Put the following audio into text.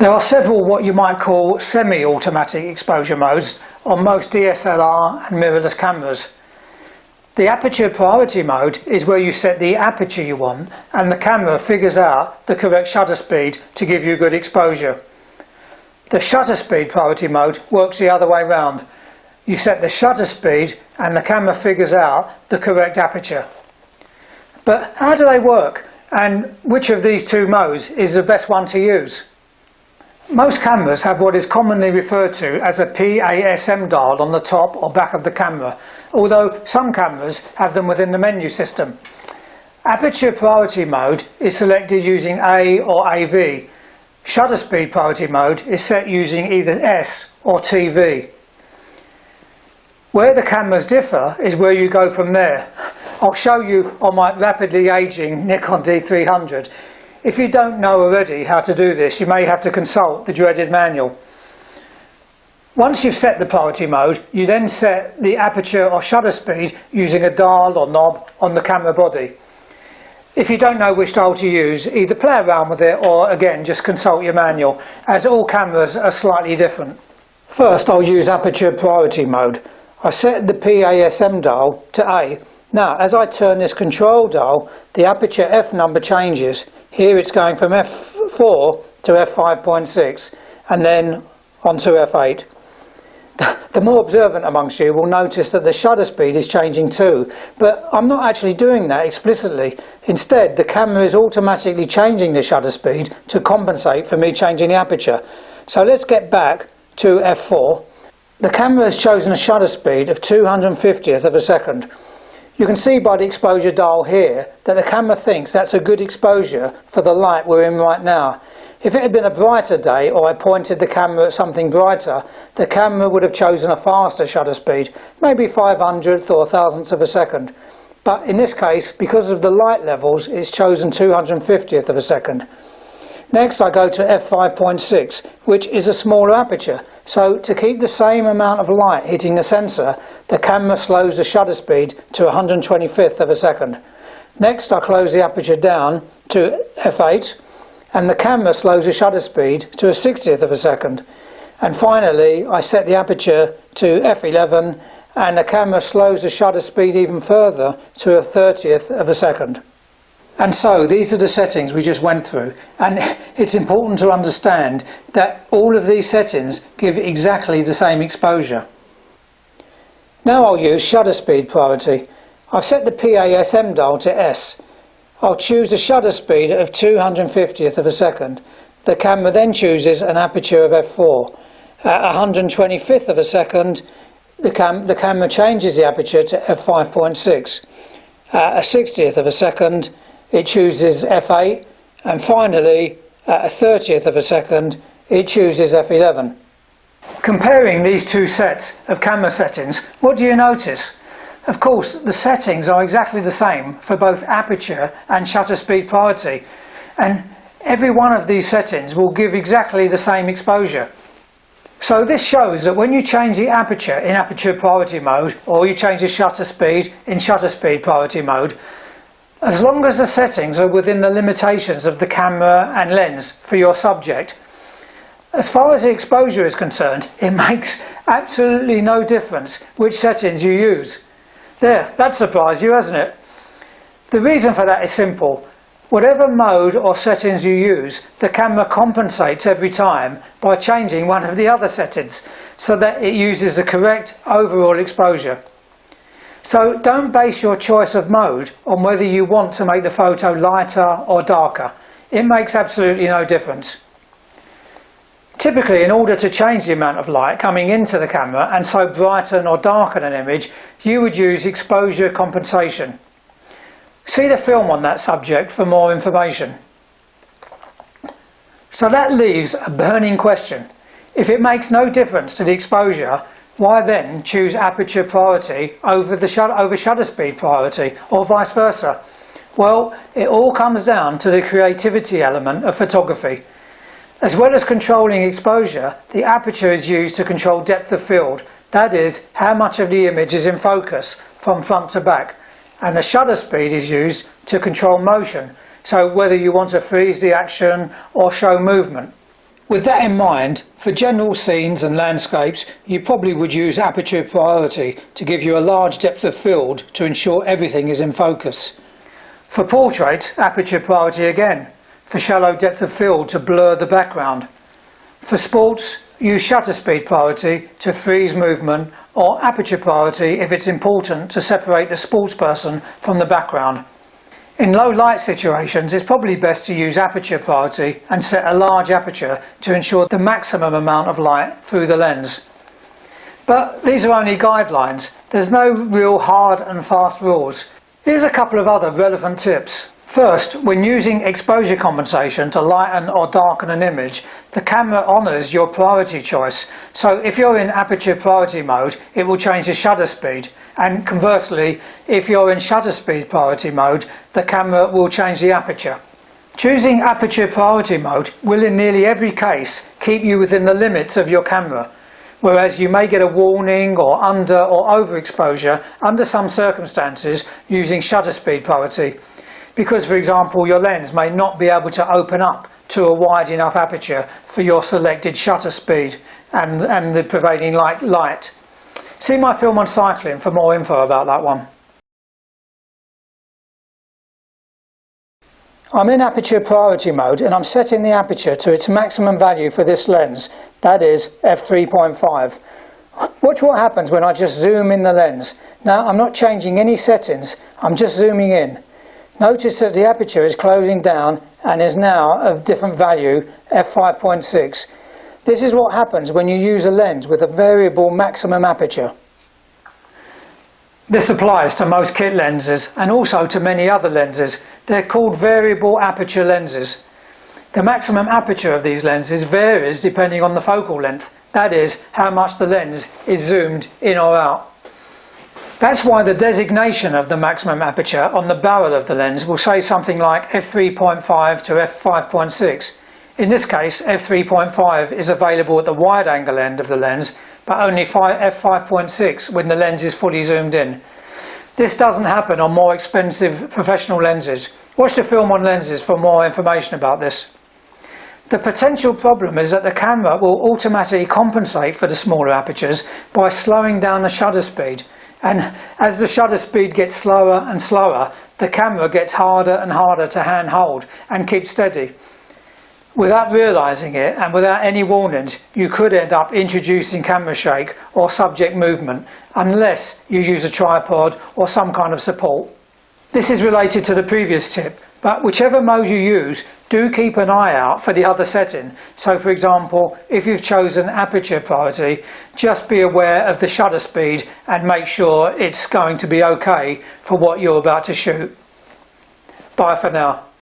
There are several what you might call semi-automatic exposure modes on most DSLR and mirrorless cameras. The aperture priority mode is where you set the aperture you want and the camera figures out the correct shutter speed to give you good exposure. The shutter speed priority mode works the other way round. You set the shutter speed and the camera figures out the correct aperture. But how do they work, and which of these two modes is the best one to use? Most cameras have what is commonly referred to as a PASM dial on the top or back of the camera, although some cameras have them within the menu system. Aperture priority mode is selected using A or AV. Shutter speed priority mode is set using either S or TV. Where the cameras differ is where you go from there. I'll show you on my rapidly aging Nikon D300. If you don't know already how to do this, you may have to consult the dreaded manual. Once you've set the priority mode, you then set the aperture or shutter speed using a dial or knob on the camera body. If you don't know which dial to use, either play around with it or again just consult your manual, as all cameras are slightly different. First, I'll use aperture priority mode. I set the PASM dial to A. Now, as I turn this control dial, the aperture F number changes. Here it's going from f4 to f5.6 and then on to f8. The more observant amongst you will notice that the shutter speed is changing too, but I'm not actually doing that explicitly. Instead, the camera is automatically changing the shutter speed to compensate for me changing the aperture. So let's get back to f4. The camera has chosen a shutter speed of 250th of a second. You can see by the exposure dial here that the camera thinks that's a good exposure for the light we're in right now. If it had been a brighter day or I pointed the camera at something brighter, the camera would have chosen a faster shutter speed, maybe 500th or 1000th of a second. But in this case, because of the light levels, it's chosen 250th of a second. Next I go to f5.6, which is a smaller aperture, so to keep the same amount of light hitting the sensor, the camera slows the shutter speed to 125th of a second. Next I close the aperture down to f8, and the camera slows the shutter speed to a 60th of a second. And finally I set the aperture to f11, and the camera slows the shutter speed even further to a 30th of a second. And so these are the settings we just went through, and it's important to understand that all of these settings give exactly the same exposure. Now I'll use shutter speed priority. I've set the PASM dial to S. I'll choose a shutter speed of 250th of a second. The camera then chooses an aperture of f4. At 125th of a second, the camera changes the aperture to f5.6. At a 60th of a second, it chooses f8, and finally at a 30th of a second it chooses f11. Comparing these two sets of camera settings, what do you notice? Of course, the settings are exactly the same for both aperture and shutter speed priority, and every one of these settings will give exactly the same exposure. So this shows that when you change the aperture in aperture priority mode, or you change the shutter speed in shutter speed priority mode, as long as the settings are within the limitations of the camera and lens for your subject, as far as the exposure is concerned, it makes absolutely no difference which settings you use. There, that surprised you, hasn't it? The reason for that is simple. Whatever mode or settings you use, the camera compensates every time by changing one of the other settings so that it uses the correct overall exposure. So don't base your choice of mode on whether you want to make the photo lighter or darker. It makes absolutely no difference. Typically, in order to change the amount of light coming into the camera and so brighten or darken an image, you would use exposure compensation. See the film on that subject for more information. So that leaves a burning question. If it makes no difference to the exposure, why then choose aperture priority over shutter speed priority, or vice versa? Well, it all comes down to the creativity element of photography. As well as controlling exposure, the aperture is used to control depth of field, that is, how much of the image is in focus from front to back, and the shutter speed is used to control motion, so whether you want to freeze the action or show movement. With that in mind, for general scenes and landscapes, you probably would use aperture priority to give you a large depth of field to ensure everything is in focus. For portraits, aperture priority again, for shallow depth of field to blur the background. For sports, use shutter speed priority to freeze movement, or aperture priority if it's important to separate the sportsperson from the background. In low light situations, it's probably best to use aperture priority and set a large aperture to ensure the maximum amount of light through the lens. But these are only guidelines. There's no real hard and fast rules. Here's a couple of other relevant tips. First, when using exposure compensation to lighten or darken an image, the camera honours your priority choice. So if you're in aperture priority mode, it will change the shutter speed. And conversely, if you're in shutter speed priority mode, the camera will change the aperture. Choosing aperture priority mode will in nearly every case keep you within the limits of your camera, whereas you may get a warning or under or overexposure under some circumstances using shutter speed priority. Because, for example, your lens may not be able to open up to a wide enough aperture for your selected shutter speed and the prevailing light. See my film on cycling for more info about that one. I'm in aperture priority mode and I'm setting the aperture to its maximum value for this lens, that is f3.5. Watch what happens when I just zoom in the lens. Now I'm not changing any settings, I'm just zooming in. Notice that the aperture is closing down and is now of different value, f5.6. This is what happens when you use a lens with a variable maximum aperture. This applies to most kit lenses and also to many other lenses. They're called variable aperture lenses. The maximum aperture of these lenses varies depending on the focal length, that is, how much the lens is zoomed in or out. That's why the designation of the maximum aperture on the barrel of the lens will say something like f3.5 to f5.6. In this case, f3.5 is available at the wide angle end of the lens, but only f5.6 when the lens is fully zoomed in. This doesn't happen on more expensive professional lenses. Watch the film on lenses for more information about this. The potential problem is that the camera will automatically compensate for the smaller apertures by slowing down the shutter speed. And as the shutter speed gets slower and slower, the camera gets harder and harder to handhold and keep steady. Without realising it and without any warnings, you could end up introducing camera shake or subject movement unless you use a tripod or some kind of support. This is related to the previous tip, but whichever mode you use, do keep an eye out for the other setting. So for example, if you've chosen aperture priority, just be aware of the shutter speed and make sure it's going to be okay for what you're about to shoot. Bye for now.